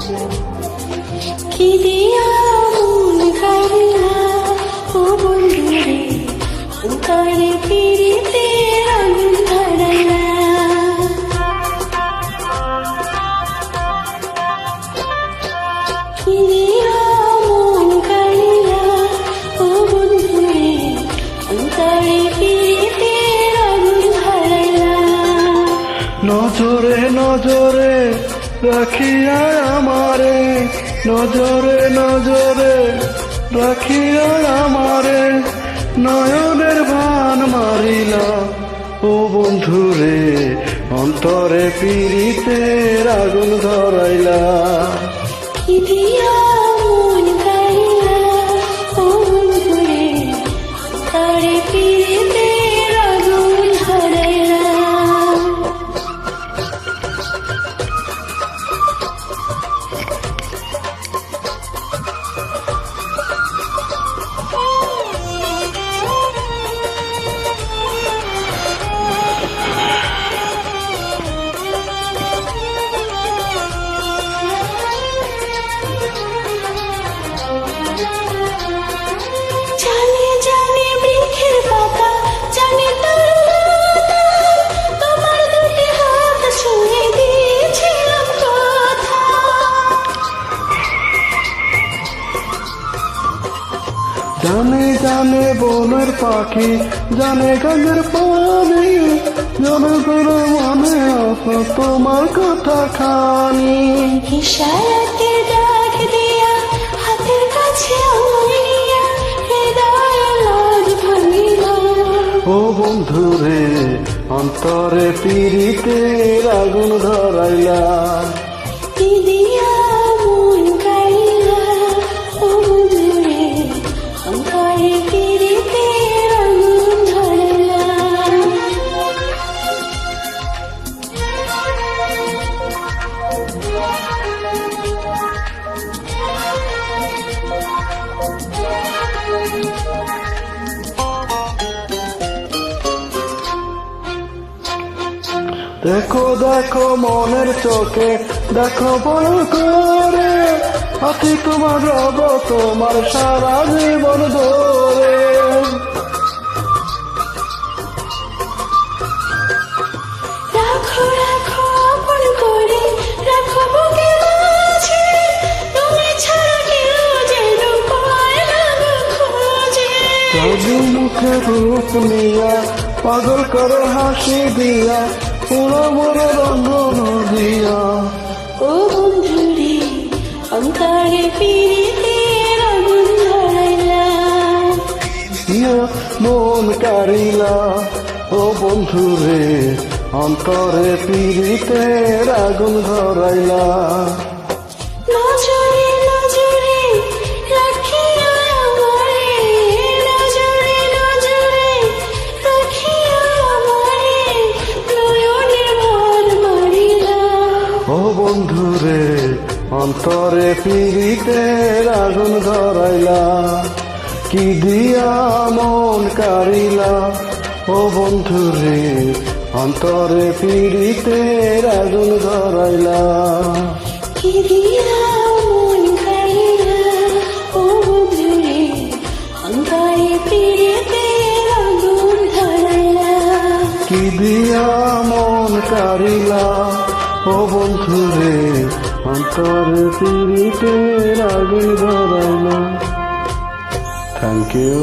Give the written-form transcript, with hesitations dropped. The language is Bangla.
কি দিয়া মন কারিলা ও বন্ধুরে অন্তরে পিরিতে আগুন ধরাইলা। কি দিয়া মন কারিলা ও বন্ধুরে অন্তরে পিরিতে আগুন ধরাইলা। নজরে নজরে রাখিয়া আমারে, নজরে নজরে রাখিয়া আমারে, নয়নের ভান মারিলা ও বন্ধুরে অন্তরে পিরিতের আগুন ধরাইলা। কি দিয়া মন কারিলা ও বন্ধুরে অন্তরে পিরিতে আগুন ধরাইলা। জানে জানে বৃক্ষের পাতা, জানে তরুলতা, তোমার দুটি হাত ছুঁয়ে দিয়েছিলাম কথা। জানে জানে বনের পাখি, জানে গাছের পানি, জানে তোর মনে আসো তোমার কথা খানি। ইশারাতে ডাক দিয়া হাতের কাছে আমায় নিয়া হৃদয় লাজ ভাঙিলা। ও বন্ধুরে অন্তরে পিরিতের আগুন ধরাইলা। কি দিয়া মন কারিলা ও বন্ধুরে অন্তরে পিরিতে আগুন ধরাইলা। দেখো দেখো মনের চোখে দেখো বড় করে, আছি তোমার রব তোমার সারা জীবন ধরে। রাখো রাখো আপন করে, রাখো বুকে মাঝে, তুমি ছাড়া কেউ যেন পায় না গো খোঁজে। রাজু মুখে রূপ নিয়া পাগল করে হাসি দিয়া, পুরো বড় রঙ্গন দিয়া। ও বন্ধুরে অন্তরে পিরিতে আগুন ধরাইলা। ইয়া মন কারিলা ও বন্ধুরে অন্তরে পিরিতের আগুন ধরাইলা। নজরে নজরে রাখিয়া আমারে, নজরে নজরে রাখিয়া আমারে, নয়নের ভান মারিলা। ও বন্ধুরে অন্তরে পিরিতের আগুন ধরাইলা। কি দিয়া মন কারিলা ও বন্ধুরে অন্তরে পিরিতের আগুন ধরাইলা। কি দিয়া মন কারিলা ও বন্ধুরে অন্তরে পিরিতে আগুন ধরাইলা। কি দিয়া মন কারিলা ও বন্ধুরে অন্তরে পিরিতের আগুন ধরাইলা। Thank you.